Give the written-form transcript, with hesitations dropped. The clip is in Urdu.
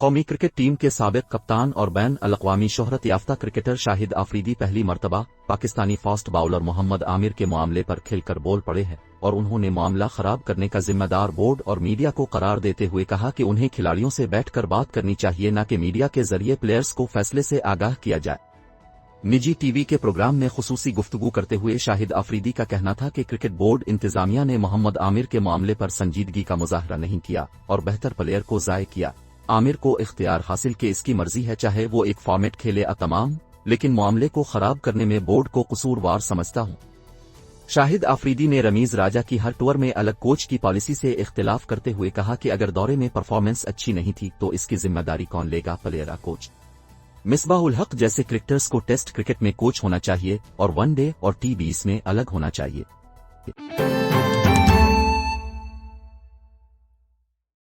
قومی کرکٹ ٹیم کے سابق کپتان اور بین الاقوامی شہرت یافتہ کرکٹر شاہد آفریدی پہلی مرتبہ پاکستانی فاسٹ باؤلر محمد عامر کے معاملے پر کھل کر بول پڑے ہیں اور انہوں نے معاملہ خراب کرنے کا ذمہ دار بورڈ اور میڈیا کو قرار دیتے ہوئے کہا کہ انہیں کھلاڑیوں سے بیٹھ کر بات کرنی چاہیے نہ کہ میڈیا کے ذریعے پلیئرز کو فیصلے سے آگاہ کیا جائے۔ نجی ٹی وی کے پروگرام میں خصوصی گفتگو کرتے ہوئے شاہد آفریدی کا کہنا تھا کہ کرکٹ بورڈ انتظامیہ نے محمد عامر کے معاملے پر سنجیدگی کا مظاہرہ نہیں کیا اور بہتر پلیئر کو ضائع کیا۔ عامر کو اختیار حاصل کہ اس کی مرضی ہے چاہے وہ ایک فارمیٹ کھیلے یا تمام، لیکن معاملے کو خراب کرنے میں بورڈ کو قصوروار سمجھتا ہوں۔ شاہد آفریدی نے رمیز راجہ کی ہر ٹور میں الگ کوچ کی پالیسی سے اختلاف کرتے ہوئے کہا کہ اگر دورے میں پرفارمنس اچھی نہیں تھی تو اس کی ذمہ داری کون لے گا؟ پلیئر یا کوچ؟ مصباح الحق جیسے کرکٹرز کو ٹیسٹ کرکٹ میں کوچ ہونا چاہیے اور ون ڈے اور ٹی20 میں الگ ہونا چاہیے۔